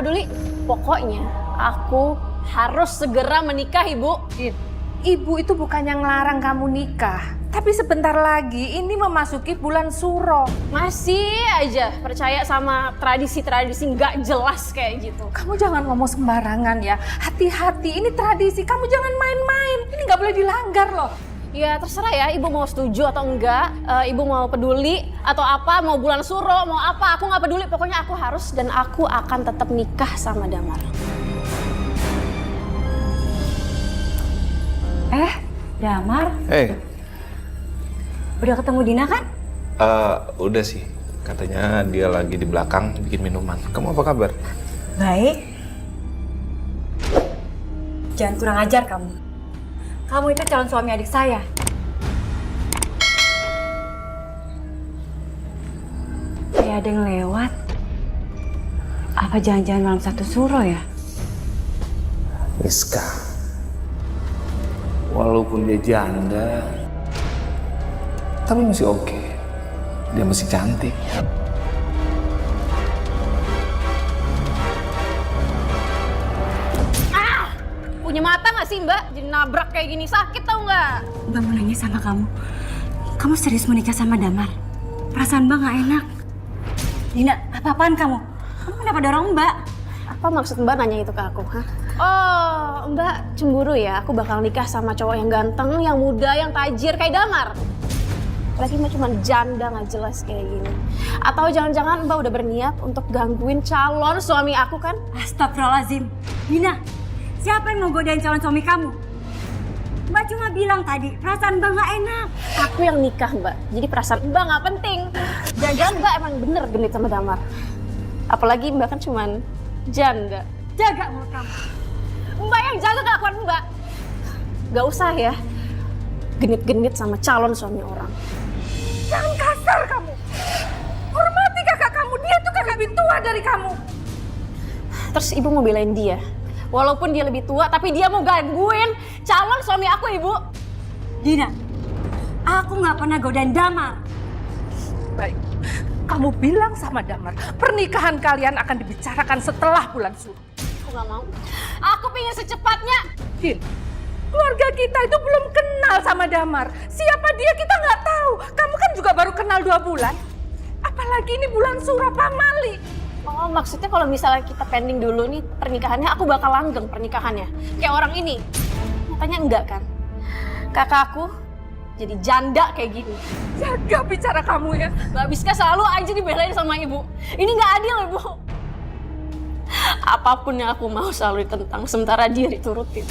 peduli. Pokoknya aku harus segera menikah, Ibu. Ibu itu bukannya ngelarang kamu nikah. Tapi sebentar lagi ini memasuki bulan Suro. Masih aja percaya sama tradisi-tradisi nggak jelas kayak gitu. Kamu jangan ngomong sembarangan ya. Hati-hati, ini tradisi. Kamu jangan main-main. Ini nggak boleh dilanggar loh. Ya terserah ya, ibu mau setuju atau enggak, ibu mau peduli atau apa, mau bulan Suro, mau apa, aku nggak peduli. Pokoknya aku harus dan aku akan tetap nikah sama Damar. Damar, Udah ketemu Dina kan? Udah sih. Katanya dia lagi di belakang bikin minuman. Kamu apa kabar? Baik. Jangan kurang ajar kamu. Kamu itu calon suami adik saya. Kayak ada yang lewat. Apa jangan-jangan malam satu Suro ya? Rizka. Walaupun dia janda, tapi masih oke. Dia masih cantik. Punya mata nggak sih Mbak? Jadi nabrak kayak gini sakit tau nggak? Mbak mau nanya sama kamu. Kamu serius menikah sama Damar? Perasaan Mbak nggak enak. Dina, apa-apaan kamu? Kamu kenapa dorong Mbak? Apa maksud Mbak nanya itu ke aku? Hah? Oh, Mbak cemburu ya? Aku bakal nikah sama cowok yang ganteng, yang muda, yang tajir kayak Damar. Apalagi Mbak cuma janda nggak jelas kayak gini. Atau jangan-jangan Mbak udah berniat untuk gangguin calon suami aku kan? Astagfirullahaladzim. Dina, siapa yang mau godain calon suami kamu? Mbak cuma bilang tadi, perasaan Mbak nggak enak. Aku yang nikah Mbak, jadi perasaan Mbak nggak penting. Jangan-jangan Mbak emang bener genit sama Damar. Apalagi Mbak kan cuma janda. Jaga mulut kamu. Mbak yang jaga kelakuan Mbak. Gak usah ya genit-genit sama calon suami orang. Jangan kasar kamu. Hormati kakak kamu. Dia tuh kakak lebih tua dari kamu. Terus ibu mau belain dia. Walaupun dia lebih tua, tapi dia mau gangguin calon suami aku, Ibu. Dina, aku nggak pernah godain Damar. Baik. Kamu bilang sama Damar, pernikahan kalian akan dibicarakan setelah bulan Suro. Aku gak mau. Aku pengen secepatnya. Din, keluarga kita itu belum kenal sama Damar. Siapa dia kita nggak tahu. Kamu kan juga baru kenal 2 bulan. Apalagi ini bulan Suro pamali. Oh, maksudnya kalau misalnya kita pending dulu nih pernikahannya, aku bakal langgeng pernikahannya. Kayak orang ini. Nyatanya enggak kan? Kakak aku jadi janda kayak gini. Jaga bicara kamu ya. Mbak Biska selalu aja dibelain sama ibu. Ini nggak adil, Ibu. Apapun yang aku mau selalu ditentang, sementara dia diturutin.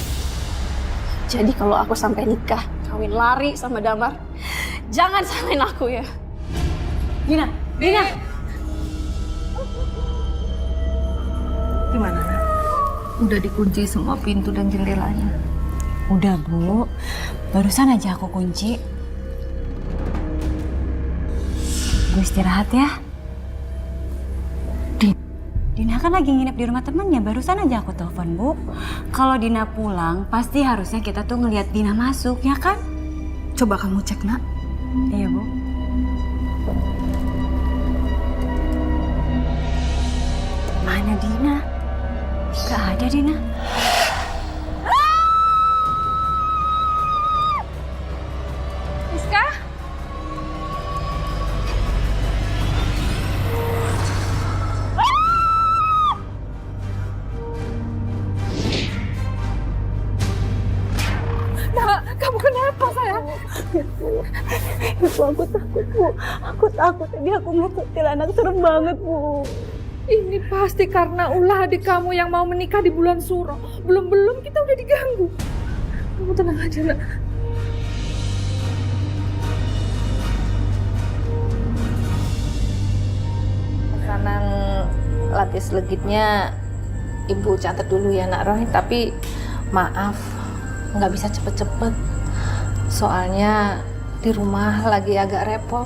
Jadi kalau aku sampai nikah, kawin lari sama Damar, jangan salahin aku ya. Dina, Dina. Gimana? Udah dikunci semua pintu dan jendelanya. Udah Bu, barusan aja aku kunci. Bu istirahat ya. Dina kan lagi nginep di rumah temannya, barusan aja aku telepon Bu. Kalau Dina pulang, pasti harusnya kita tuh ngelihat Dina masuk, ya kan? Coba kamu cek, Nak. Iya Bu. Mana Dina? Gak ada Dina. Rizka? Nak, kamu kenapa sayang? Ibu aku takut Bu. Aku takut tadi aku ngikutin anak serem banget Bu. Ini pasti karena ulah adik kamu yang mau menikah di bulan Suro. Belum-belum kita udah diganggu. Kamu tenang aja, Nak. Pesanan lapis legitnya Ibu catat dulu ya Nak Roy. Tapi maaf, nggak bisa cepet-cepet. Soalnya di rumah lagi agak repot.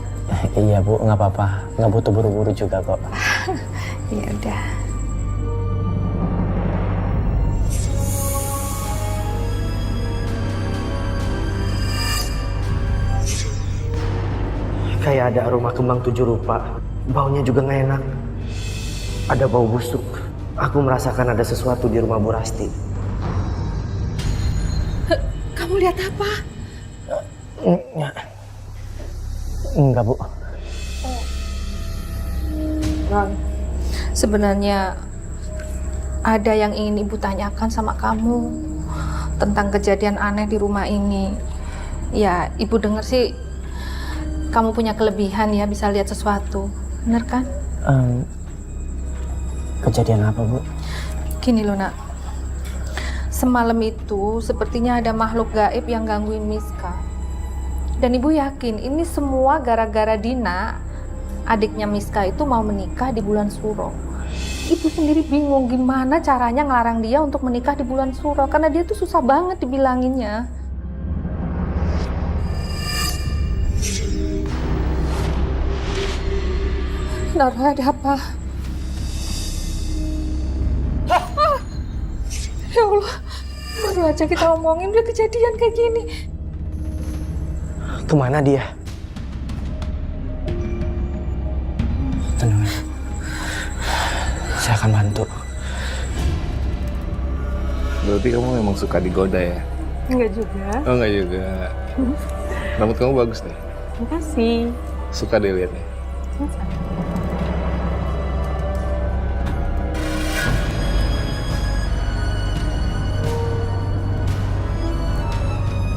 Iya Bu, nggak apa-apa. Nggak butuh buru-buru juga kok. Ya udah. Kayak ada aroma kembang 7 rupa. Baunya juga nggak enak. Ada bau busuk. Aku merasakan ada sesuatu di rumah Bu Rasti. Kamu lihat apa? Enggak, Bu. Ron, sebenarnya ada yang ingin ibu tanyakan sama kamu tentang kejadian aneh di rumah ini. Ya, ibu dengar sih kamu punya kelebihan ya, bisa lihat sesuatu. Bener kan? Kejadian apa, Bu? Gini loh, Nak. Semalam itu sepertinya ada makhluk gaib yang gangguin Miska. Dan ibu yakin ini semua gara-gara Dina, adiknya Miska itu mau menikah di bulan Suro. Ibu sendiri bingung gimana caranya ngelarang dia untuk menikah di bulan Suro, karena dia tuh susah banget dibilanginnya. Nara, ada apa? Ya Allah, baru aja kita omongin udah kejadian kayak gini. Kemana dia? Tenang. Saya akan bantu. Berarti kamu memang suka digoda ya? Enggak juga. Oh, enggak juga. Rambut kamu bagus nih. Makasih. Suka deh liatnya.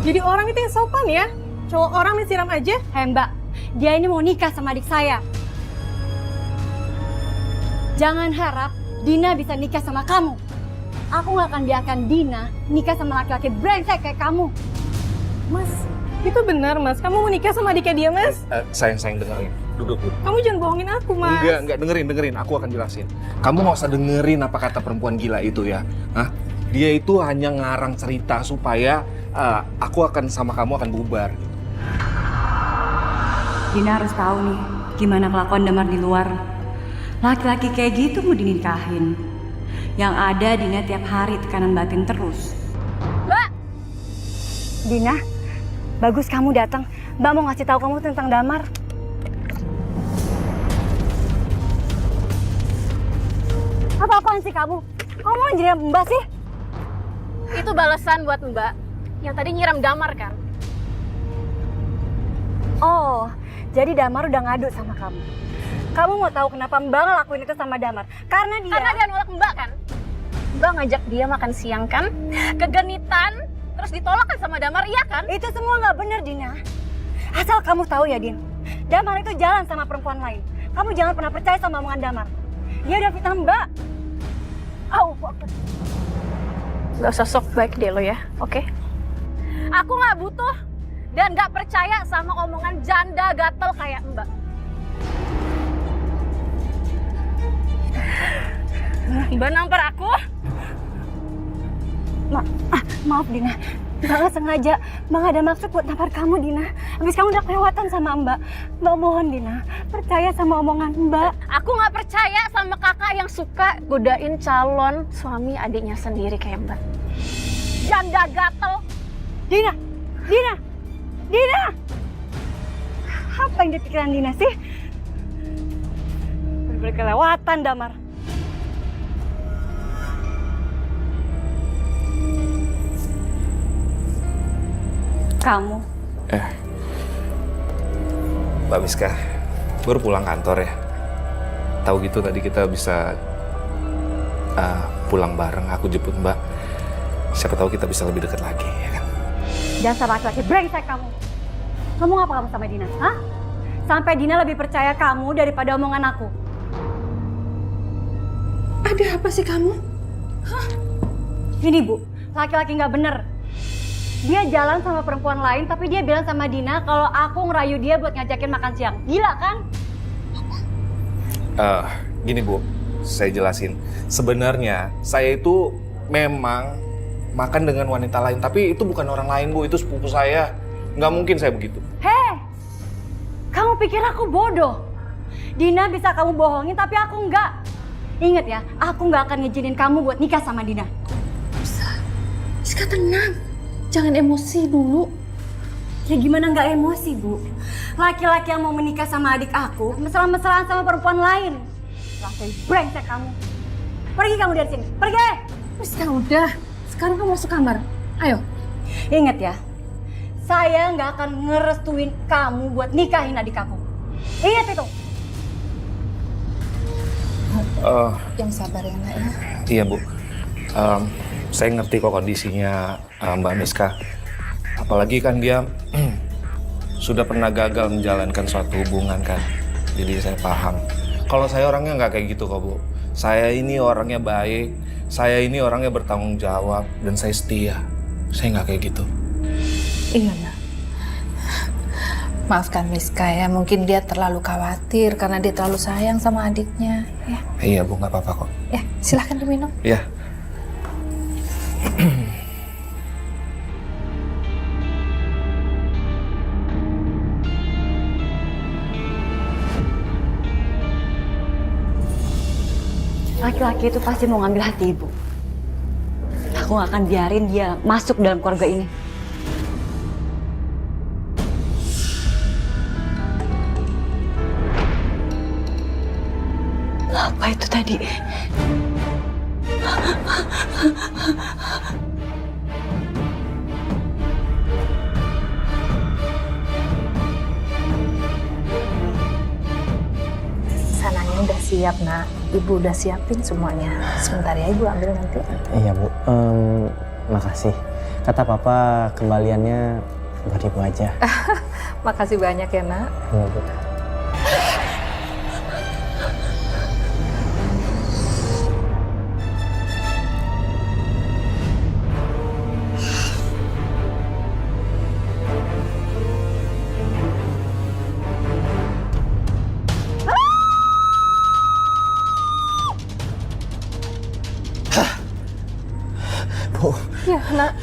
Jadi orang itu yang sopan ya? Cowok orang disiram aja? Hei Mbak, dia ini mau nikah sama adik saya. Jangan harap Dina bisa nikah sama kamu. Aku nggak akan biarkan Dina nikah sama laki-laki brengsek kayak kamu. Mas, itu benar Mas. Kamu mau nikah sama adiknya dia, Mas? Sayang dengerin. Duduk. Kamu jangan bohongin aku, Mas. Enggak dengerin. Aku akan jelasin. Kamu nggak usah dengerin apa kata perempuan gila itu ya. Hah? Dia itu hanya ngarang cerita supaya aku akan sama kamu akan bubar. Dina harus tahu nih gimana kelakuan Damar di luar. Laki-laki kayak gitu mau dinikahin. Yang ada Dina tiap hari tekanan batin terus. Mbak! Dina, bagus kamu datang. Mbak mau ngasih tahu kamu tentang Damar. Apa-apaan sih kamu? Kamu mau jadi Mbak sih? Itu balasan buat Mbak yang tadi nyiram Damar kan? Oh, jadi Damar udah ngadu sama kamu. Kamu mau tahu kenapa Mbak ngelakuin itu sama Damar? Karena Dia nolak Mbak kan? Mbak ngajak dia makan siang kan? Kegenitan, terus ditolak kan sama Damar, iya kan? Itu semua nggak benar, Dina. Asal kamu tahu ya, Din. Damar itu jalan sama perempuan lain. Kamu jangan pernah percaya sama omongan Damar. Dia udah fitnah Mbak. Gak usah sok baik deh lo ya, oke? Aku gak butuh dan gak percaya sama omongan janda gatel kayak Mbak. Mbak nampar aku? Maaf, Dina. Mbak nggak sengaja. Mbak nggak ada maksud buat nampar kamu, Dina. Habis kamu udah kelewatan sama Mbak. Mbak mohon, Dina. Percaya sama omongan Mbak. Aku gak percaya sama kakak yang suka godain calon suami adiknya sendiri kayak Mbak. Janda gatel. Dina! Dina! Dina! Apa yang dipikiran Dina sih? Bener-bener kelewatan, Damar. Kamu? Mbak Miska, baru pulang kantor ya? Tahu gitu tadi kita bisa pulang bareng, aku jemput Mbak. Siapa tahu kita bisa lebih dekat lagi, ya kan? Dasar laki-laki brengsek kamu. Ngomong apa kamu sama Dina? Hah? Sampai Dina lebih percaya kamu daripada omongan aku. Ada apa sih kamu? Ini Bu, laki-laki nggak bener. Dia jalan sama perempuan lain, tapi dia bilang sama Dina kalau aku ngerayu dia buat ngajakin makan siang. Gila kan? Gini Bu, saya jelasin. Sebenarnya saya itu memang makan dengan wanita lain, tapi itu bukan orang lain Bu, itu sepupu saya. Nggak mungkin saya begitu. Hei, kamu pikir aku bodoh? Dina bisa kamu bohongin, tapi aku nggak. Ingat ya, aku nggak akan ngizinin kamu buat nikah sama Dina. Siska tenang. Jangan emosi dulu. Ya gimana nggak emosi, Bu? Laki-laki yang mau menikah sama adik aku, mesra-mesraan sama perempuan lain. Laki brengsek kamu. Pergi kamu dari sini. Pergi! Wis udah, sekarang kamu masuk kamar. Ayo. Ingat ya, saya nggak akan ngerestuin kamu buat nikahin adik aku. Ingat itu. Yang sabar ya nak ya. Iya Bu, saya ngerti kok kondisinya Mbak Miska. Apalagi kan dia sudah pernah gagal menjalankan suatu hubungan kan. Jadi saya paham. Kalau saya orangnya nggak kayak gitu kok Bu. Saya ini orangnya baik, saya ini orangnya bertanggung jawab, dan saya setia. Saya nggak kayak gitu. Iya nak. Maafkan Miska ya, mungkin dia terlalu khawatir karena dia terlalu sayang sama adiknya. Ya, Iya Bu, nggak apa-apa kok. ya silahkan diminum. Iya. Laki-laki itu pasti mau ngambil hati ibu. Aku gak akan biarin dia masuk dalam keluarga ini. Apa itu tadi? Sananya udah siap nak. Ibu udah siapin semuanya. Sebentar ya, ibu ambil nanti. Iya Bu, makasih. Kata Papa kembaliannya buat Ibu aja. Makasih banyak ya nak. Iya Bu. Bu, Ya nak.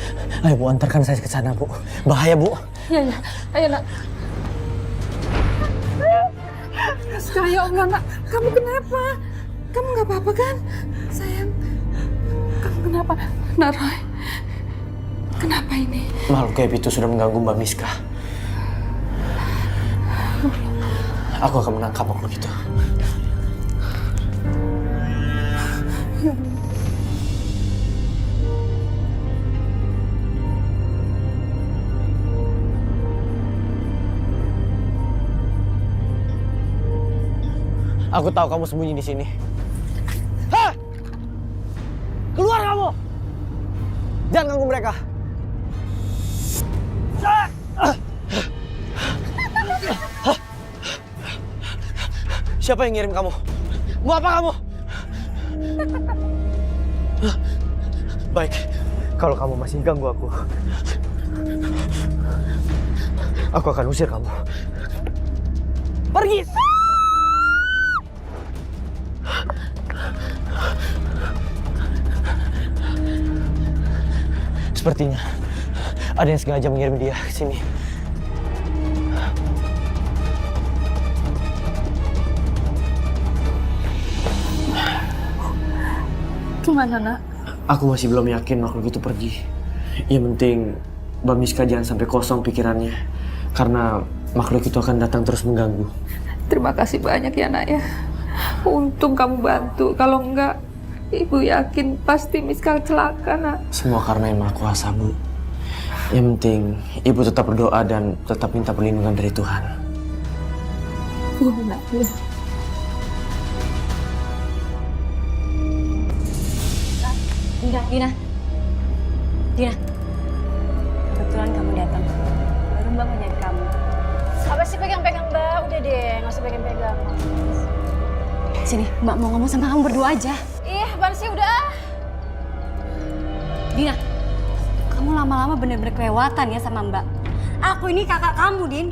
ayo Bu, antarkan saya ke sana Bu. Bahaya Bu. Ya ya. Ayo nak. Miska, ya Allah nak, kamu kenapa? Kamu nggak apa-apa kan? Sayang, kamu kenapa? Nak Roy, kenapa ini? Makhluk gaib itu sudah mengganggu Mbak Miska. Aku akan menangkap makhluk itu. Aku tahu kamu sembunyi di sini. Hah! Keluar kamu! Jangan ganggu mereka. Siapa yang ngirim kamu? Mau apa kamu? Baik, kalau kamu masih ganggu aku akan usir kamu. Pergi! Sepertinya ada yang sengaja mengirim dia ke sini. Gimana nak? Aku masih belum yakin makhluk itu pergi. Yang penting Mbak Miska jangan sampai kosong pikirannya. Karena makhluk itu akan datang terus mengganggu. Terima kasih banyak ya nak ya. Untung kamu bantu. Kalau enggak, ibu yakin pasti Miska celaka nak. Semua karena Yang Maha Kuasa, Bu. Yang penting Ibu tetap berdoa dan tetap minta perlindungan dari Tuhan. Iya nak. Ya. Dina. Kebetulan kamu datang. Baru Mbak mau nyari kamu. Apa sih pegang-pegang Mbak? Udah deh, nggak usah pegang-pegang. Sini, Mbak mau ngomong sama kamu berdua aja. Ih, apaan sih udah? Dina, kamu lama-lama bener-bener kelewatan ya sama Mbak. Aku ini kakak kamu, Din.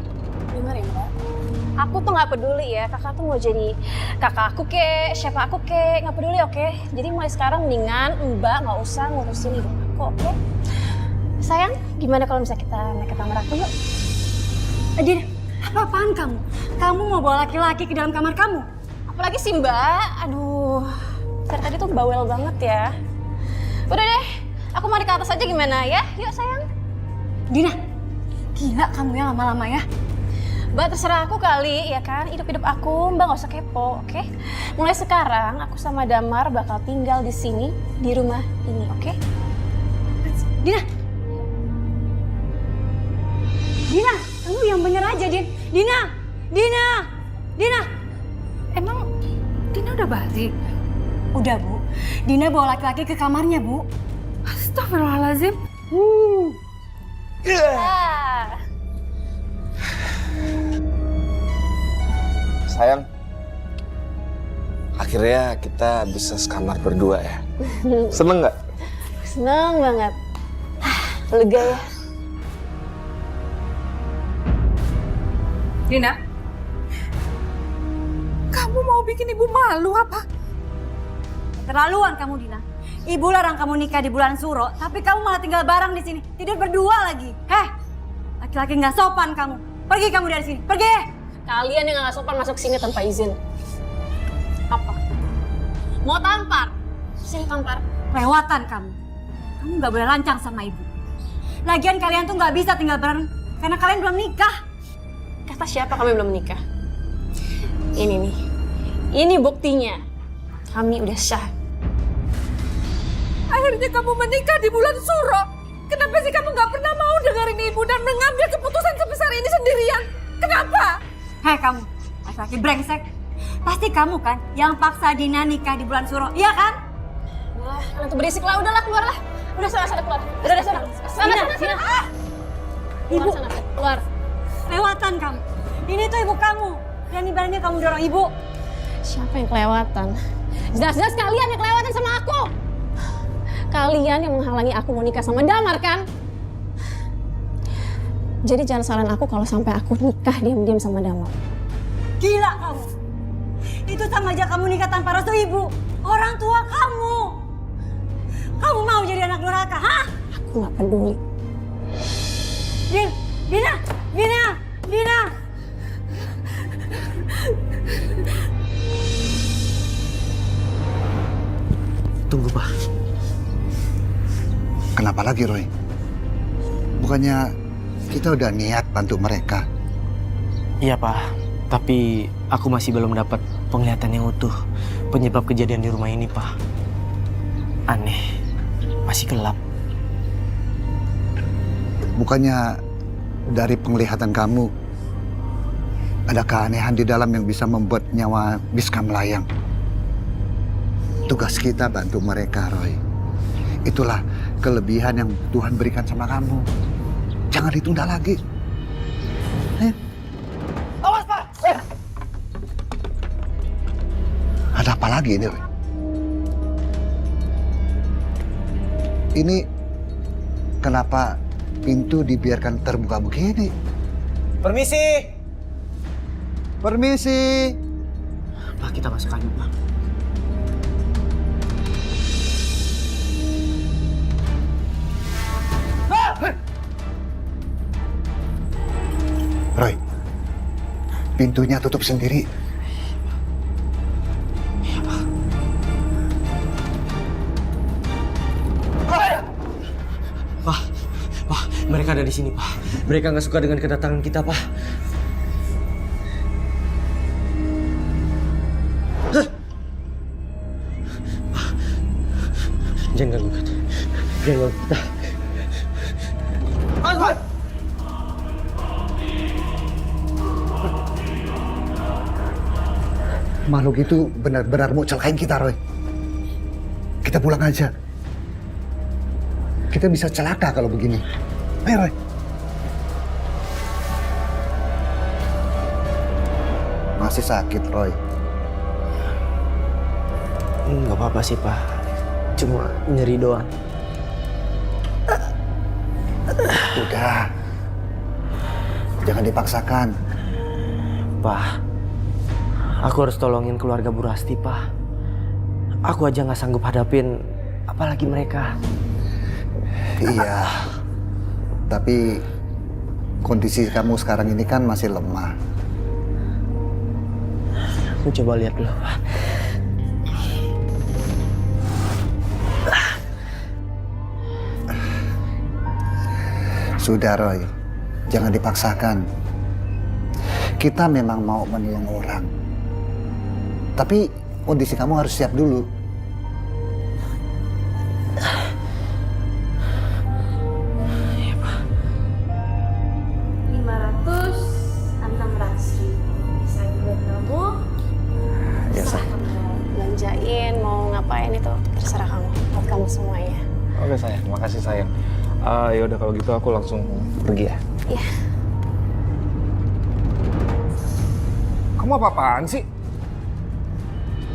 Dengar ya Mbak. Aku tuh nggak peduli ya, kakak tuh mau jadi kakak aku kek, siapa aku kek, nggak peduli oke? Jadi mulai sekarang mendingan Mbak nggak usah ngurusin hidup aku, oke? Sayang, gimana kalau misalnya kita naik ke kamar aku yuk? Dina, apa-apaan kamu? Kamu mau bawa laki-laki ke dalam kamar kamu? Apalagi sih Mbak, aduh, dari tadi tuh bawel banget ya. Udah deh, aku mau naik ke atas aja gimana ya? Yuk sayang. Dina, gila kamu ya lama-lama ya. Mbak terserah aku kali, ya kan? Hidup-hidup aku, Mbak nggak usah kepo, oke? Mulai sekarang, aku sama Damar bakal tinggal di sini, di rumah ini, oke? Dina! Dina, kamu yang bener aja, Din. Dina! Dina! Dina! Emang Dina udah balik? Udah, Bu. Dina bawa laki-laki ke kamarnya, Bu. Astagfirullahaladzim. Sayang, akhirnya kita bisa sekamar berdua ya. Seneng nggak? Seneng banget. Lega ya. Dina, kamu mau bikin ibu malu apa? Keterlaluan kamu, Dina. Ibu larang kamu nikah di bulan Suro, tapi kamu malah tinggal bareng di sini. Tidur berdua lagi. Heh, laki-laki nggak sopan kamu. Pergi kamu dari sini, pergi! Kalian yang nggak sopan masuk sini tanpa izin. Apa? Mau tampar? Sini tampar. Lewatan kamu. Kamu nggak boleh lancang sama ibu. Lagian kalian tuh nggak bisa tinggal bareng karena kalian belum nikah. Kata siapa kami belum menikah? Ini nih. Ini buktinya. Kami udah sah. Akhirnya kamu menikah di bulan Suro. Kenapa sih kamu gak pernah mau dengerin ibu dan mengambil keputusan sebesar ini sendirian? Kenapa? Hei kamu, laki-laki brengsek. Pasti kamu kan yang paksa Dina nikah di bulan Suro, iya kan? Wah, kalian tuh berisik lah. Udahlah, keluar lah. Udah sana keluar. Udah sana. Sana. Ah! Ibu, Keluar, sana, keluar. lewatan kamu. Ini tuh ibu kamu. Berani-beraninya kamu dorong ibu. Siapa yang kelewatan? Jelas-jelas kalian yang kelewatan sama aku. Kalian yang menghalangi aku mau nikah sama Damar kan? Jadi jangan salahin aku kalau sampai aku nikah diam-diam sama Damar. Gila kamu. Itu sama aja kamu nikah tanpa restu ibu. Orang tua kamu. Kamu mau jadi anak durhaka, hah? Aku nggak peduli. Dina! Tunggu, Pak. Kenapa lagi, Roy? Bukannya kita udah niat bantu mereka? Iya, Pak. Tapi aku masih belum dapat penglihatan yang utuh penyebab kejadian di rumah ini, Pak. Aneh. Masih gelap. Bukannya dari penglihatan kamu ada keanehan di dalam yang bisa membuat nyawa Miska melayang? Tugas kita bantu mereka, Roy. Itulah kelebihan yang Tuhan berikan sama kamu. Jangan ditunda lagi. Awas, Pak! Ada apa lagi ini, Roy? Ini kenapa pintu dibiarkan terbuka begini? Permisi! Permisi. Pak, kita masuk aja, Pak. Roy, pintunya tutup sendiri. Pak, mereka ada di sini, Pak. Mereka nggak suka dengan kedatangan kita, Pak. Jangan ganggu kita. Jangan ganggu kita. Makhluk itu benar-benar mau celakain kita, Roy. Kita pulang aja. Kita bisa celaka kalau begini. Ayo, Roy. Masih sakit, Roy. Nggak apa-apa sih, Pak. Cuma nyeri doang. Udah. Jangan dipaksakan. Pak, aku harus tolongin keluarga Bu Rasti, Pak. Aku aja nggak sanggup hadapin, apalagi mereka. Iya. Tapi kondisi kamu sekarang ini kan masih lemah. Aku coba lihat dulu, Pak. Sudah, Roy. Jangan dipaksakan. kita memang mau menolong orang. Tapi kondisi kamu harus siap dulu. Iya, Pak. 500 bisa buat kamu. Ya, Terserah kamu mau belanjain, mau ngapain itu terserah kamu. Buat kamu semuanya. Oke sayang, makasih sayang. Ya udah kalau gitu aku langsung pergi ya. Iya. Kamu apa-apaan sih?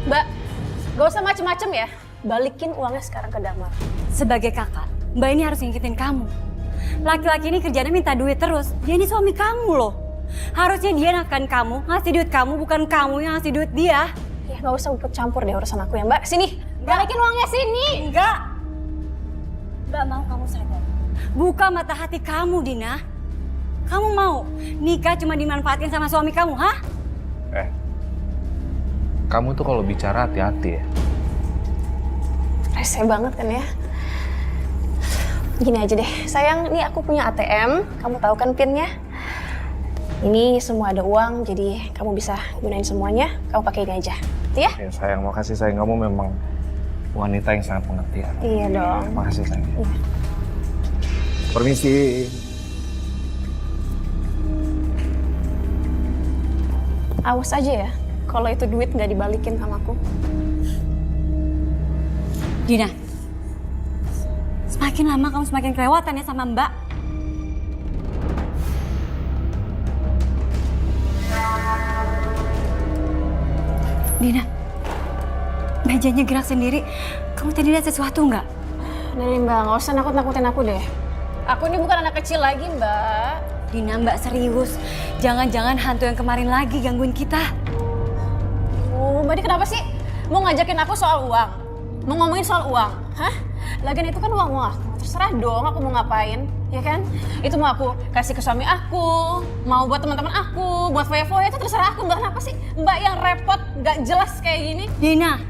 Mbak, gak usah macem-macem ya. Balikin uangnya sekarang ke Damar. Sebagai kakak, Mbak ini harus ngikutin kamu. Laki-laki ini kerjanya minta duit terus. Dia ini suami kamu loh. Harusnya dia nafkahin kamu, ngasih duit kamu, bukan kamu yang ngasih duit dia. Ya gak usah ikut campur deh urusan aku ya Mbak. Sini, balikin uangnya sini. Enggak. Mbak mau kamu sadar. Buka mata hati kamu, Dina. Kamu mau nikah cuma dimanfaatin sama suami kamu, hah? Kamu tuh kalau bicara hati-hati ya. Rese banget kan ya. Gini aja deh, sayang, ini aku punya ATM. Kamu tahu kan PIN-nya? Ini semua ada uang, jadi kamu bisa gunain semuanya. Kamu pakai ini aja, ya? Ya sayang, makasih sayang. Kamu memang wanita yang sangat pengertian. Iya dong. Makasih sayang. Iya. Permisi. Awas aja ya, kalau itu duit nggak dibalikin sama aku. Dina, semakin lama kamu semakin kelewatan ya sama Mbak. Dina, mejanya gerak sendiri. Kamu tadi lihat sesuatu nggak? Dari Mbak, nggak usah nakut-nakutin aku deh. Aku ini bukan anak kecil lagi, Mbak. Dina, Mbak serius. Jangan-jangan hantu yang kemarin lagi gangguin kita. Mbak ini kenapa sih? Mau ngajakin aku soal uang? Mau ngomongin soal uang? Hah? Lagian itu kan uang aku. Terserah dong aku mau ngapain, ya kan? Itu mau aku kasih ke suami aku, mau buat teman-teman aku, buat foya-foya, itu terserah aku. Mbak kenapa sih Mbak yang repot, nggak jelas kayak gini? Dina,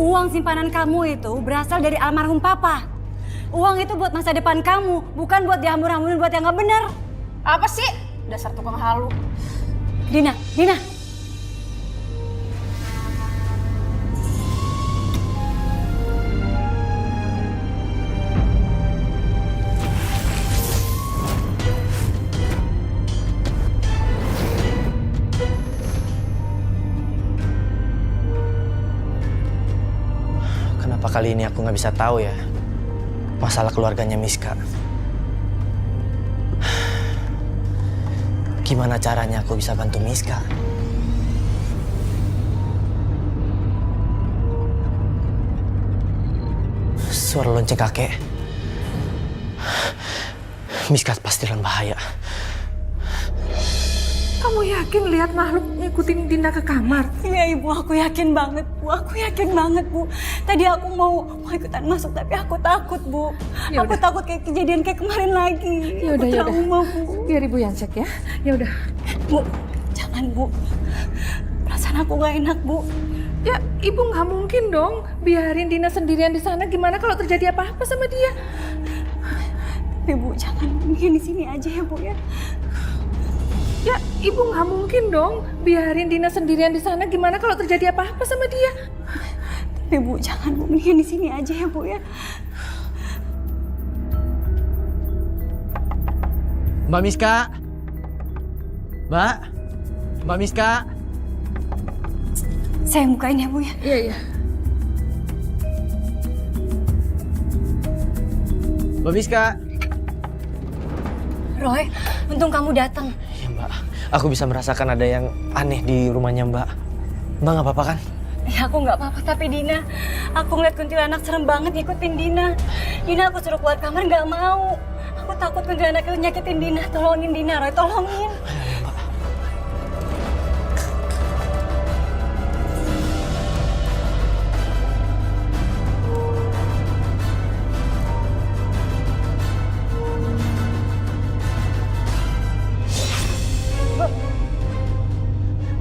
uang simpanan kamu itu berasal dari almarhum Papa. Uang itu buat masa depan kamu, bukan buat dihambur-hamburin buat yang nggak benar. Apa sih? Dasar tukang halu. Dina. Kenapa kali ini aku nggak bisa tahu ya masalah keluarganya Miska? Gimana caranya aku bisa bantu Miska? Suara lonceng kakek. Miska pasti dalam bahaya. Kamu yakin lihat makhluk ngikutin Dina ke kamar? Iya Ibu, aku yakin banget Bu. Aku yakin banget Bu. Tadi aku mau ikutan masuk tapi aku takut Bu. Ya Aku udah. takut kayak kejadian kayak kemarin lagi. Ya udah, Aku ya udah. trauma Bu. Biar Ibu yang cek ya. Ya udah. Bu, jangan Bu. Perasaan aku gak enak Bu. Ya, Ibu nggak mungkin dong biarin Dina sendirian di sana. Gimana kalau terjadi apa-apa sama dia? Tapi Bu, jangan mungkin di sini aja ya Bu ya. Ya, Ibu nggak mungkin dong biarin Dina sendirian di sana. Gimana kalau terjadi apa-apa sama dia? Tapi Bu, jangan Bu, mungkin di sini aja ya Bu ya. Mbak Miska? Mbak Miska? Saya bukain ya Bu ya. Iya, iya. Mbak Miska? Roy, untung kamu datang. Ya Mbak, aku bisa merasakan ada yang aneh di rumahnya Mbak. Mbak nggak apa-apa kan? Ya aku nggak apa-apa, tapi Dina, aku ngeliat kuntilanak serem banget ngikutin Dina. Dina aku suruh keluar kamar nggak mau. Aku takut kuntilanak itu nyakitin Dina. Tolongin Dina, Roy, tolongin.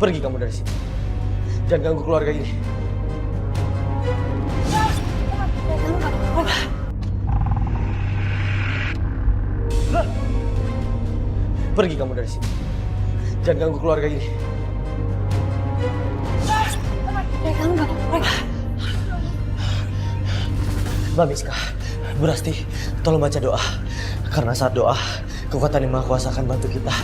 Pergi kamu dari sini. Jangan ganggu keluarga ini. Pergi kamu dari sini. Jangan ganggu keluarga ini. Mbak Miska, Bu Rasti, tolong baca doa. Karena saat doa, kekuatan yang Maha Kuasa akan bantu kita.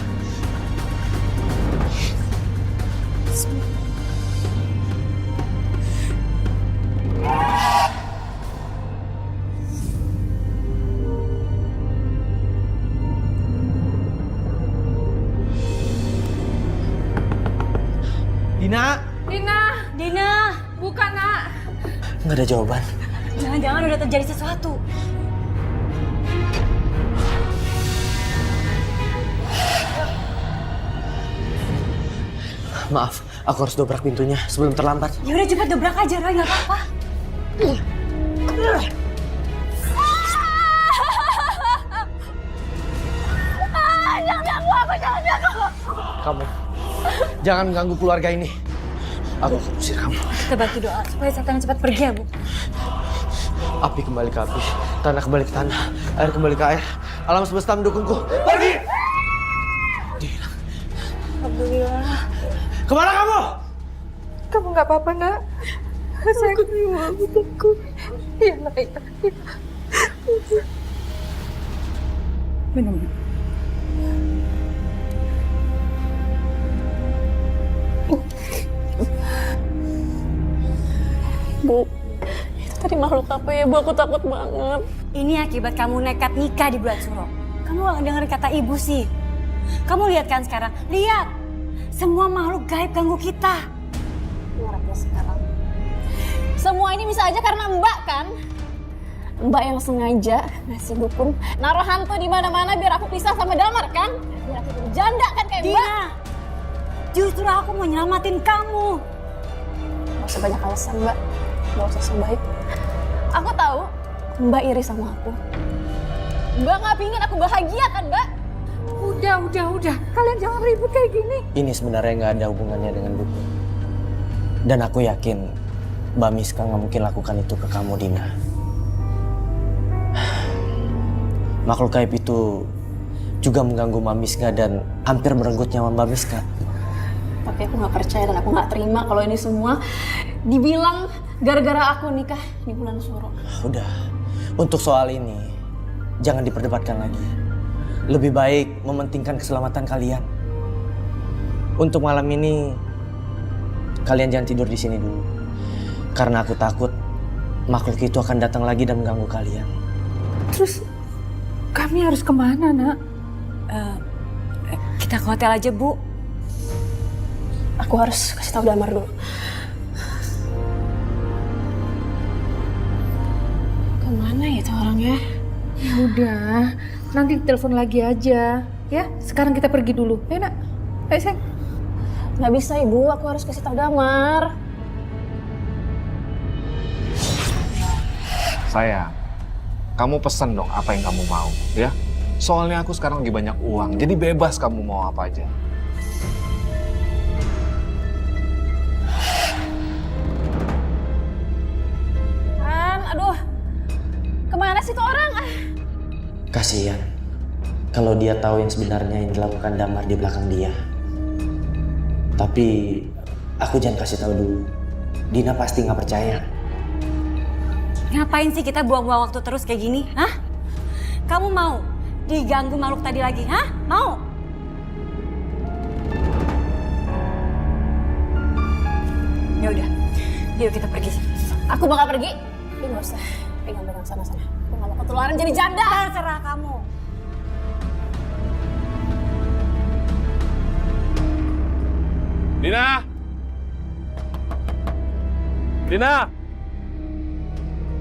Dina! Dina! Bukan, Nak. Nggak ada jawaban. Jangan-jangan udah terjadi sesuatu. Maaf, aku harus dobrak pintunya sebelum terlambat. Ya udah cepet dobrak aja, Roy, nggak apa-apa. Kamu, jangan ganggu keluarga ini. Aku akan usir kamu. Kita bantu doa supaya setan cepat pergi ya, Bu. Api kembali ke api, tanah kembali ke tanah, air kembali ke air. Alam semesta mendukungku. Pergi! Dina. Alhamdulillah. Kemana kamu? Kamu nggak apa-apa, Nak. Saya aku takut. Iya, Nak. Minum. Bu, itu tadi makhluk apa ya, Bu? Aku takut banget. Ini akibat kamu nekat nikah di bulan Suro. Kamu gak dengerin kata ibu sih. Kamu lihat kan sekarang? Lihat! Semua makhluk gaib ganggu kita. Ngarepnya sekarang. Semua ini bisa aja karena Mbak kan? Mbak yang sengaja ngasih dukun, naruh hantu di mana-mana biar aku pisah sama Damar kan? Biar aku jadi janda kan kayak Mbak? Dina! Justru aku mau nyelamatin kamu. Gak usah banyak alasan, Mbak. Gak usah sebaik. Aku tahu Mbak iri sama aku. Mbak gak pingin aku bahagia kan, Mbak? Udah. Kalian jangan ribut kayak gini. Ini sebenarnya nggak ada hubungannya dengan dukun. Dan aku yakin Mbak Miska nggak mungkin lakukan itu ke kamu, Dina. Makhluk gaib itu juga mengganggu Mbak Miska dan hampir merenggut nyawa Mbak Miska. Tapi aku gak percaya dan aku gak terima kalau ini semua dibilang gara-gara aku nikah di bulan Suro. Udah, untuk soal ini jangan diperdebatkan lagi. Lebih baik mementingkan keselamatan kalian. Untuk malam ini kalian jangan tidur di sini dulu. Karena aku takut makhluk itu akan datang lagi dan mengganggu kalian. Terus kami harus kemana, Nak? Kita ke hotel aja, Bu. Aku harus kasih tahu Damar dulu. Kemana ya tuh orangnya? Ya udah, nanti telepon lagi aja. Ya, sekarang kita pergi dulu. Ayo, Nak. Ayo, sayang. Gak bisa, Ibu. Aku harus kasih tahu Damar. Sayang, kamu pesen dong apa yang kamu mau, ya. Soalnya aku sekarang lagi banyak uang, jadi bebas kamu mau apa aja. Aduh, kemana sih tuh orang? Kasihan kalau dia tahu yang sebenarnya yang dilakukan Damar di belakang dia. Tapi aku jangan kasih tahu dulu. Dina pasti nggak percaya. Ngapain sih kita buang-buang waktu terus kayak gini? Hah? Kamu mau diganggu makhluk tadi lagi? Hah? Mau? Ya udah, yuk kita pergi. Aku bakal pergi. Tapi gak usah pegang-pegang sana-sana. Aku gak mau ketularan jadi janda. Terserah kamu. Dina! Dina!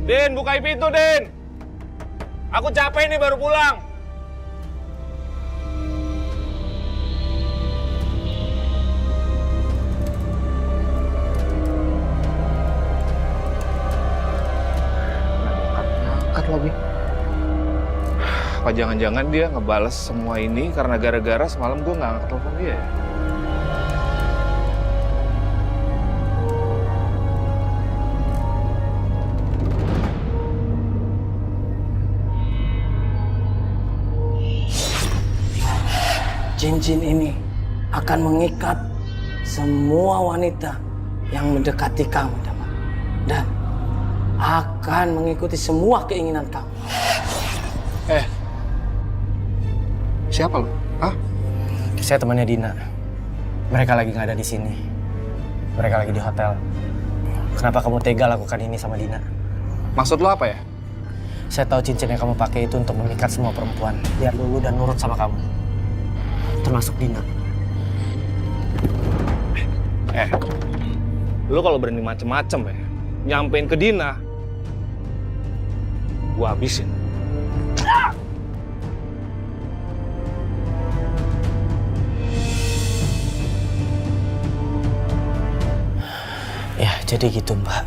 Din, bukain pintu, Din! Aku capek nih baru pulang. Angkat lagi. Apa jangan-jangan dia ngebales semua ini karena gara-gara semalam gue nggak angkat telepon dia ya? Cincin ini akan mengikat semua wanita yang mendekati kamu, Damar. Dan akan mengikuti semua keinginan kamu. Siapa lo? Hah? Saya temannya Dina. Mereka lagi nggak ada di sini. Mereka lagi di hotel. Kenapa kamu tega lakukan ini sama Dina? Maksud lo apa ya? Saya tahu cincin yang kamu pakai itu untuk memikat semua perempuan. Biar lulu dan nurut sama kamu. Termasuk Dina. Lu kalau berani macem-macem ya, nyampein ke Dina, gua habisin. Ya, jadi gitu, Mbak.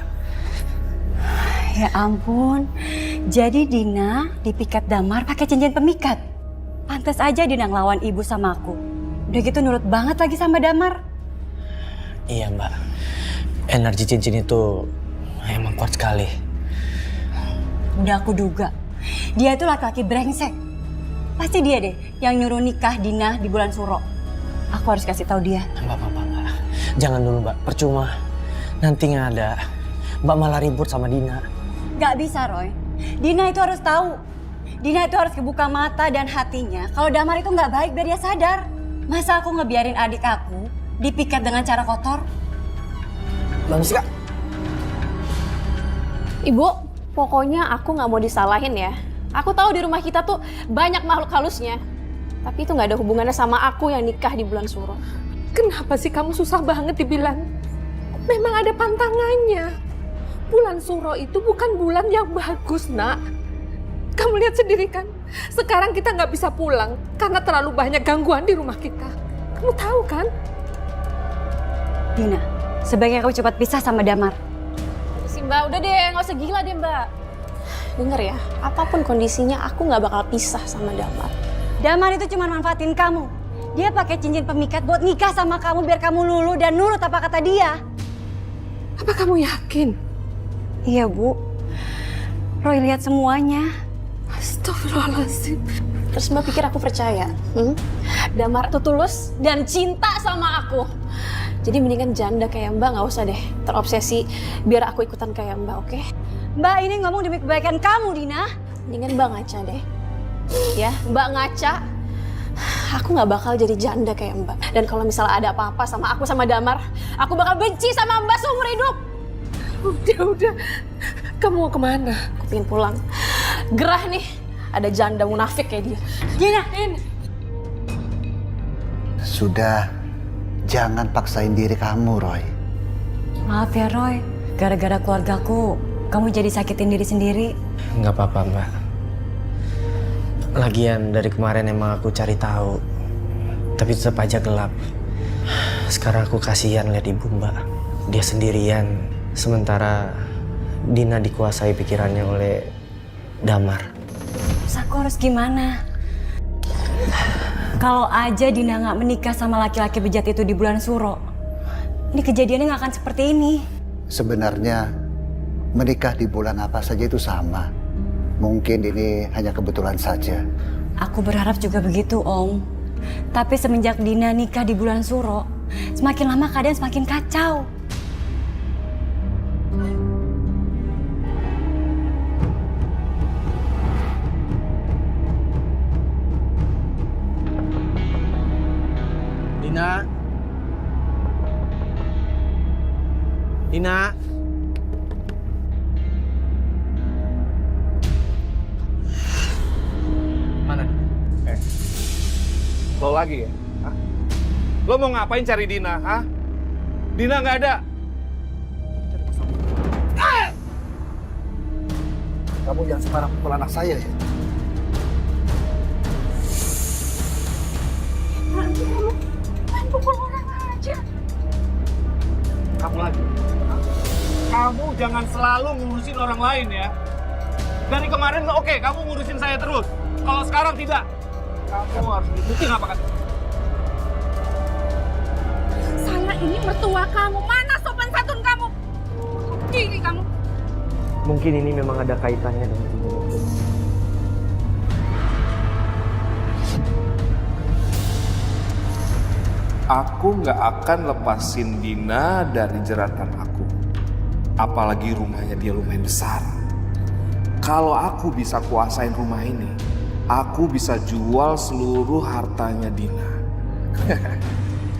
Ya ampun, jadi Dina dipikat Damar pakai cincin pemikat. Pantes aja Dina ngelawan ibu sama aku. Udah gitu nurut banget lagi sama Damar. Iya, Mbak. Energi cincin itu emang kuat sekali. Udah aku duga, dia itu laki-laki brengsek. Pasti dia deh yang nyuruh nikah Dina di bulan Suro. Aku harus kasih tahu dia. Mbak. Jangan dulu, Mbak. Percuma. Nanti nggak ada. Mbak malah ribut sama Dina. Gak bisa, Roy. Dina itu harus tahu. Dina itu harus kebuka mata dan hatinya kalau Damar itu nggak baik biar dia sadar. Masa aku ngebiarin adik aku dipikat dengan cara kotor? Mbak Miska. Ibu, pokoknya aku nggak mau disalahin ya. Aku tahu di rumah kita tuh banyak makhluk halusnya. Tapi itu nggak ada hubungannya sama aku yang nikah di bulan Suro. Kenapa sih kamu susah banget dibilang? Memang ada pantangannya. Bulan Suro itu bukan bulan yang bagus, Nak. Kamu lihat sendiri kan, sekarang kita nggak bisa pulang karena terlalu banyak gangguan di rumah kita. Kamu tahu kan? Dina, sebaiknya kamu cepat pisah sama Damar. Si Mbak, udah deh, nggak usah gila deh Mbak. Dengar ya, apapun kondisinya aku nggak bakal pisah sama Damar. Damar itu cuma manfaatin kamu. Dia pakai cincin pemikat buat nikah sama kamu biar kamu luluh dan nurut apa kata dia. Apa kamu yakin? Iya, Bu. Roy lihat semuanya. Astagfirullahaladzim. Terus Mbak pikir aku percaya? Damar tuh tulus dan cinta sama aku. Jadi mendingan janda kayak Mbak nggak usah deh terobsesi biar aku ikutan kayak Mbak, oke? Mbak ini ngomong demi kebaikan kamu, Dina. Mendingan Mbak ngaca deh. Ya, Mbak ngaca. Aku nggak bakal jadi janda kayak Mbak. Dan kalau misalnya ada apa-apa sama aku sama Damar, aku bakal benci sama Mbak seumur hidup. Udah. Kamu mau kemana? Aku pengen pulang. Gerah nih, ada janda munafik kayak dia. Dina, Sudah, jangan paksain diri kamu, Roy. maaf ya Roy. Gara-gara keluargaku, kamu jadi sakitin diri sendiri. Nggak apa-apa, Mbak. Lagian dari kemarin emang aku cari tahu. Tapi tetap aja gelap. Sekarang aku kasihan lihat ibu, Mbak. Dia sendirian. Sementara Dina dikuasai pikirannya oleh Damar. Terus aku harus gimana? Kalau aja Dina nggak menikah sama laki-laki bejat itu di bulan Suro, ini kejadiannya nggak akan seperti ini. Sebenarnya menikah di bulan apa saja itu sama. Mungkin ini hanya kebetulan saja. Aku berharap juga begitu, Om. Tapi semenjak Dina nikah di bulan Suro, semakin lama keadaan semakin kacau. Dina. Mana? Lo lagi ya? Hah? Lo mau ngapain cari Dina? Hah? Dina nggak ada. Kamu jangan sembarang pukul anak saya ya. Pukul orang aja. Kamu lagi. Hah? Kamu jangan selalu ngurusin orang lain ya. Dari kemarin oke, kamu ngurusin saya terus. Kalau sekarang tidak, kamu harus ngikutin apa kata. Saya ini mertua kamu. Mana sopan santun kamu? Diri kamu. Mungkin ini memang ada kaitannya dengan ibu. Aku nggak akan lepasin Dina dari jeratan aku. Apalagi rumahnya dia lumayan besar. Kalau aku bisa kuasain rumah ini, aku bisa jual seluruh hartanya Dina.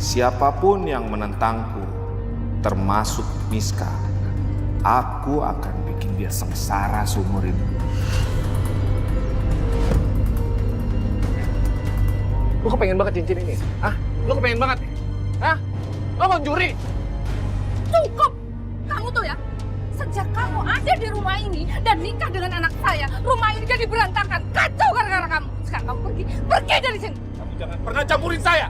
Siapapun yang menentangku, termasuk Miska, aku akan bikin dia sengsara seumur hidup. Lu kepengen banget cincin ini? Hah? Lu kepengen banget? Hah? Lu mau curi? Cukup! Kamu tuh ya, sejak kamu ada di rumah ini dan nikah dengan anak saya, rumah ini jadi berantakan, kacau gara-gara kamu. Sekarang kamu pergi dari sini. Kamu jangan pernah campurin saya!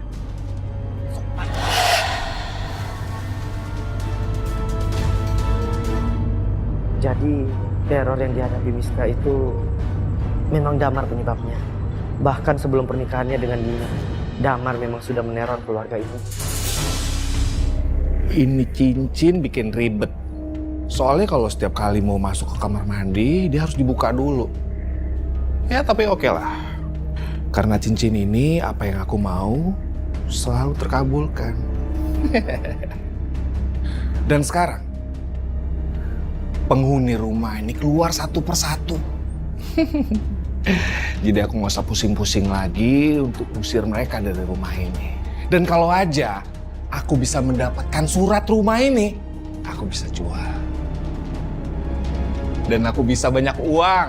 Jadi teror yang dihadapi Miska itu memang Damar penyebabnya. Bahkan sebelum pernikahannya dengan Dina, Damar memang sudah meneror keluarga itu. Ini cincin bikin ribet. Soalnya kalau setiap kali mau masuk ke kamar mandi, dia harus dibuka dulu. Ya tapi oke lah. Karena cincin ini, apa yang aku mau selalu terkabulkan. Dan sekarang, penghuni rumah ini keluar satu persatu. Jadi aku nggak usah pusing-pusing lagi untuk usir mereka dari rumah ini. Dan kalau aja aku bisa mendapatkan surat rumah ini, aku bisa jual. Dan aku bisa banyak uang.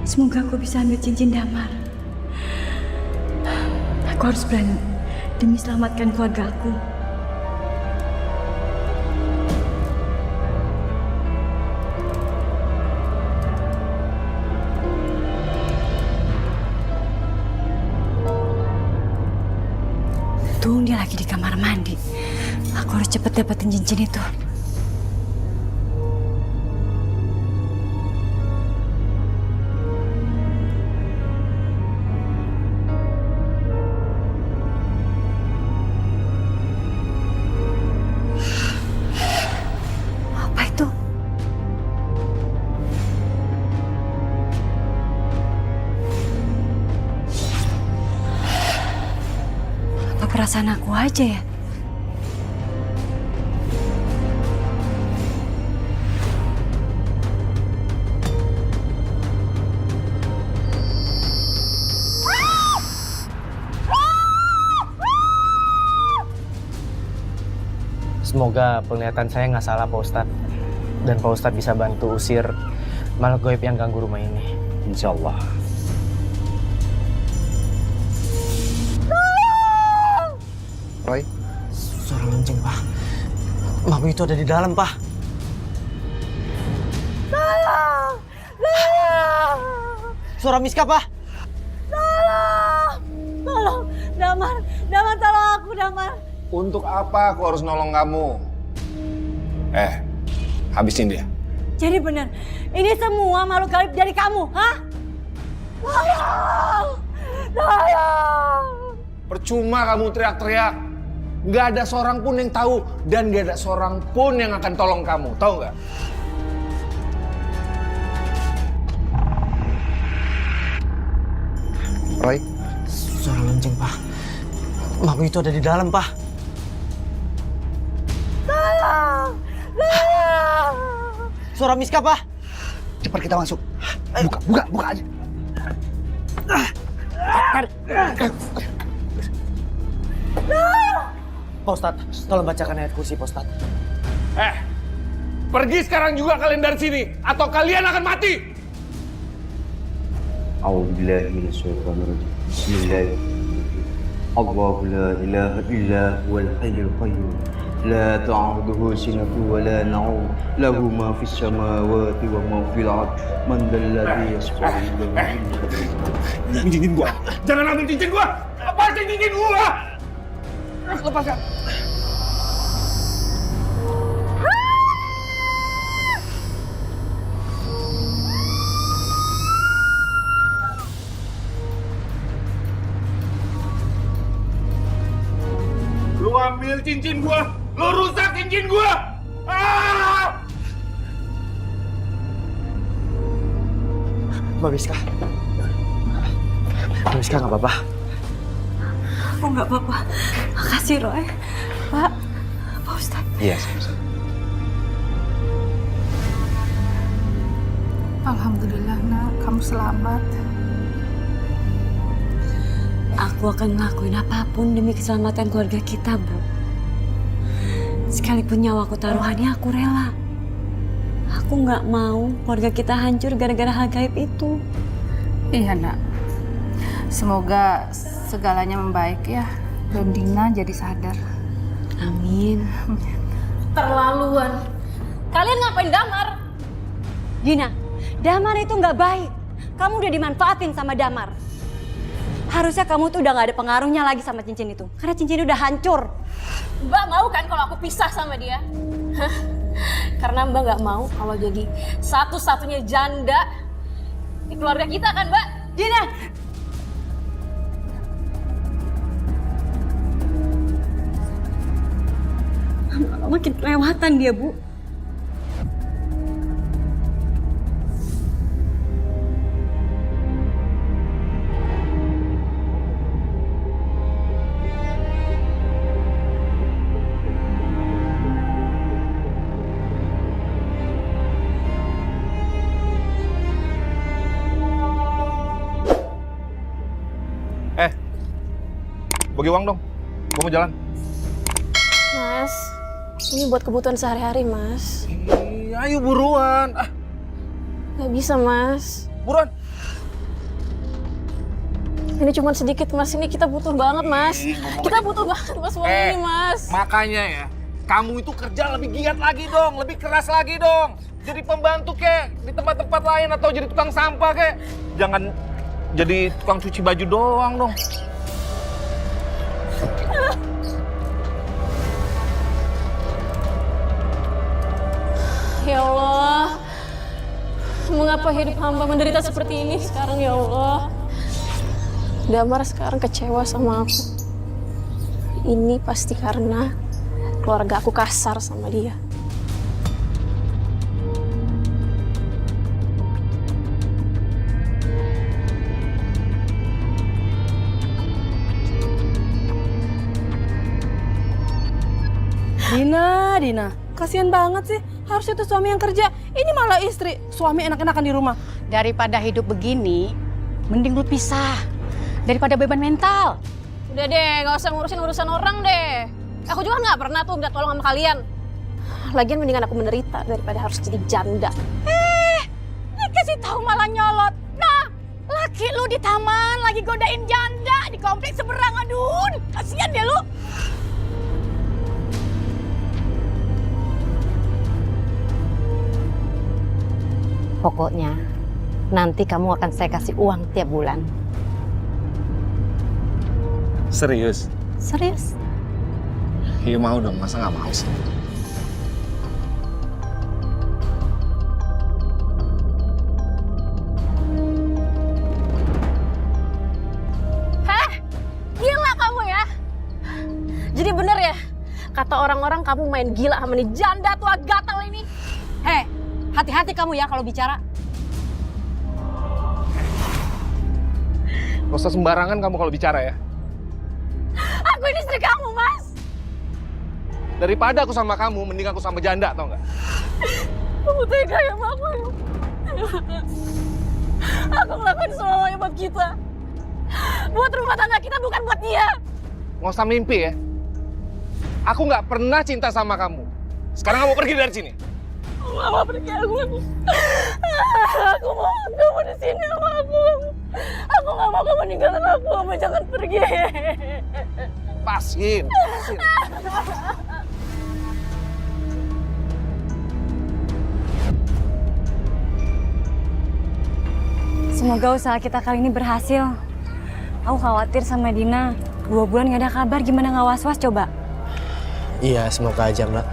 Semoga aku bisa ambil cincin Damar. Aku harus berani demi selamatkan keluarga aku. Untung dia lagi di kamar mandi. Aku harus cepat dapetin cincin itu. Perasaan aku aja ya. Semoga penglihatan saya nggak salah Pak Ustadz. Dan Pak Ustadz bisa bantu usir makhluk gaib yang ganggu rumah ini. Insya Allah. Roy? Suara lonceng, Pak. Mami itu ada di dalam, Pak. Tolong! Tolong! Suara Miska, Pak. Tolong! Tolong! Damar! Damar, tolong aku, Damar! Untuk apa aku harus nolong kamu? Habisin dia. Jadi benar, ini semua makhluk gaib dari kamu, hah? Tolong! Tolong! Percuma kamu teriak-teriak. Nggak ada seorang pun yang tahu dan nggak ada seorang pun yang akan tolong kamu, tahu nggak? Roy? Suara lonceng, Pak. Mami itu ada di dalam, Pak. Tolong! Tolong! Suara Miska, Pak. Cepat kita masuk. Buka aja. Pak Ustadz, tolong bacakan ayat kursi, Pak Ustadz. Pergi sekarang juga kalian dari sini, atau kalian akan mati! A'udzubillahi minasyaitonir rajim. Bismillahirrahmanirrahim. Allahu la ilaha illa huwal hayyul qayyum. La ta'uduhu sinatu wa la na'ud. Lahu ma fis samawati wa ma fil ard. Man dzal ladzi yashfa'u indahu. Cincin gua! Jangan ambil cincin gua! Lepasin cincin gua! Lepaskan! ambil cincin gua, lo rusak cincin gua. Mbak Miska. Mbak Miska nggak apa-apa. Aku nggak apa-apa. Makasih Roy. Pak Ustadz. Iya, sama-sama. Alhamdulillah nak, kamu selamat. Aku akan ngelakuin apapun demi keselamatan keluarga kita, Bu. Sekalipun nyawaku taruhannya, aku rela. Aku nggak mau keluarga kita hancur gara-gara hal gaib itu. Iya nak, semoga segalanya membaik ya, dan Dina jadi sadar. Amin. Terlaluan. Kalian ngapain Damar? Dina, Damar itu nggak baik. Kamu udah dimanfaatin sama Damar. Harusnya kamu tuh udah nggak ada pengaruhnya lagi sama cincin itu. Karena cincin itu udah hancur. Mbak mau kan kalau aku pisah sama dia? Hah? Karena Mbak nggak mau kalau jadi satu-satunya janda di keluarga kita kan Mbak? Dina! Makin kelewatan dia, Bu. Bagi uang dong, gua mau jalan. Mas, ini buat kebutuhan sehari-hari Mas. Ayo buruan. Gak bisa Mas. Buruan. Ini cuma sedikit Mas, ini kita butuh banget Mas. Kita butuh banget Mas uang ini Mas. Makanya ya, kamu itu kerja lebih giat lagi dong, lebih keras lagi dong. Jadi pembantu kek di tempat-tempat lain atau jadi tukang sampah kek. Jangan jadi tukang cuci baju doang dong. Ya Allah, mengapa hidup hamba menderita seperti ini sekarang ya Allah? Damar sekarang kecewa sama aku. Ini pasti karena keluarga aku kasar sama dia. Dina, kasihan banget sih. Harusnya tuh suami yang kerja, ini malah istri. Suami enak-enakan di rumah. Daripada hidup begini, mending lu pisah. Daripada beban mental. Udah deh, gak usah ngurusin urusan orang deh. Aku juga gak pernah tuh minta tolong sama kalian. Lagian mendingan aku menderita daripada harus jadi janda. Dikasih tahu malah nyolot. Nah, laki lu di taman lagi godain janda di kompleks seberang. Aduh, kasihan deh lu. Pokoknya nanti kamu akan saya kasih uang tiap bulan. Serius? Serius? Iya mau dong, masa nggak mau sih? Hah? Gila kamu ya? Jadi bener ya? Kata orang-orang kamu main gila sama nih janda tua gatal ini. Hati-hati kamu ya kalau bicara. Gak usah sembarangan kamu kalau bicara ya. Aku ini istri kamu, Mas. Daripada aku sama kamu, mending aku sama janda, tau nggak? Kamu tega ya sama aku. Aku ngelakuin semuanya buat kita. Buat rumah tangga kita, bukan buat dia. Nggak usah mimpi ya. Aku nggak pernah cinta sama kamu. Sekarang kamu pergi dari sini. Aku nggak mau pergi, aku mau kamu di sini sama aku. Aku nggak mau kamu ninggalin aku, kamu jangan pergi. Pasin. Semoga usaha kita kali ini berhasil. Aku khawatir sama Dina. 2 bulan gak ada kabar, gimana nggak was-was coba? Iya, semoga aja Mbak.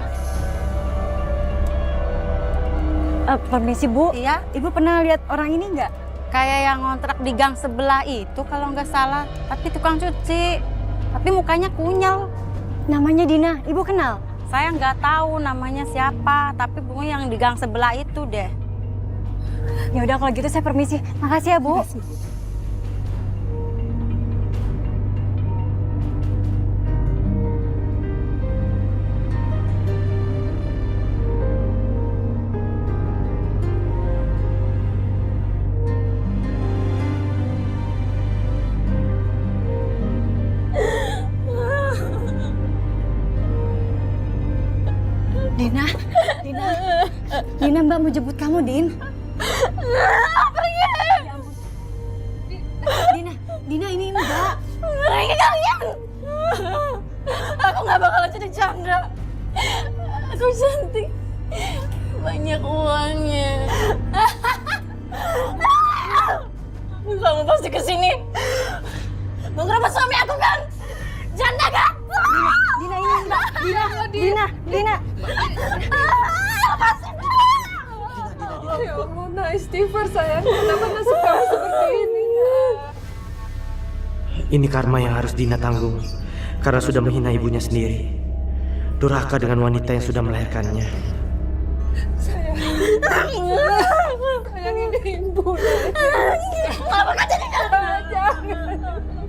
Permisi Bu. Iya? Ibu pernah lihat orang ini nggak? Kayak yang ngontrak di gang sebelah itu kalau nggak salah. Tapi tukang cuci. Tapi mukanya kunyel. Namanya Dina, ibu kenal? Saya nggak tahu namanya siapa, tapi pokoknya yang di gang sebelah itu deh. Ya udah kalau gitu saya permisi. Makasih ya, Bu. Dina, Mbak mau jemput kamu, Din. Pergi! Dina ini Mbak. Pergi kalian! Aku nggak bakalan jadi janda. Aku cantik, banyak uangnya. Kamu pasti kesini mau ngerebut suami aku kan? Janda kan? Dina ini Mbak. Dina. Lepasin! Ya Allah, nah istighfar sayang. Kenapa nasib kamu seperti ini? Ini karma yang harus Dina tanggung karena sudah menghina ibunya sendiri. Durhaka dengan wanita yang sudah melahirkannya. Sayang ini ibu. Kenapa kau jadi janda? Jangan.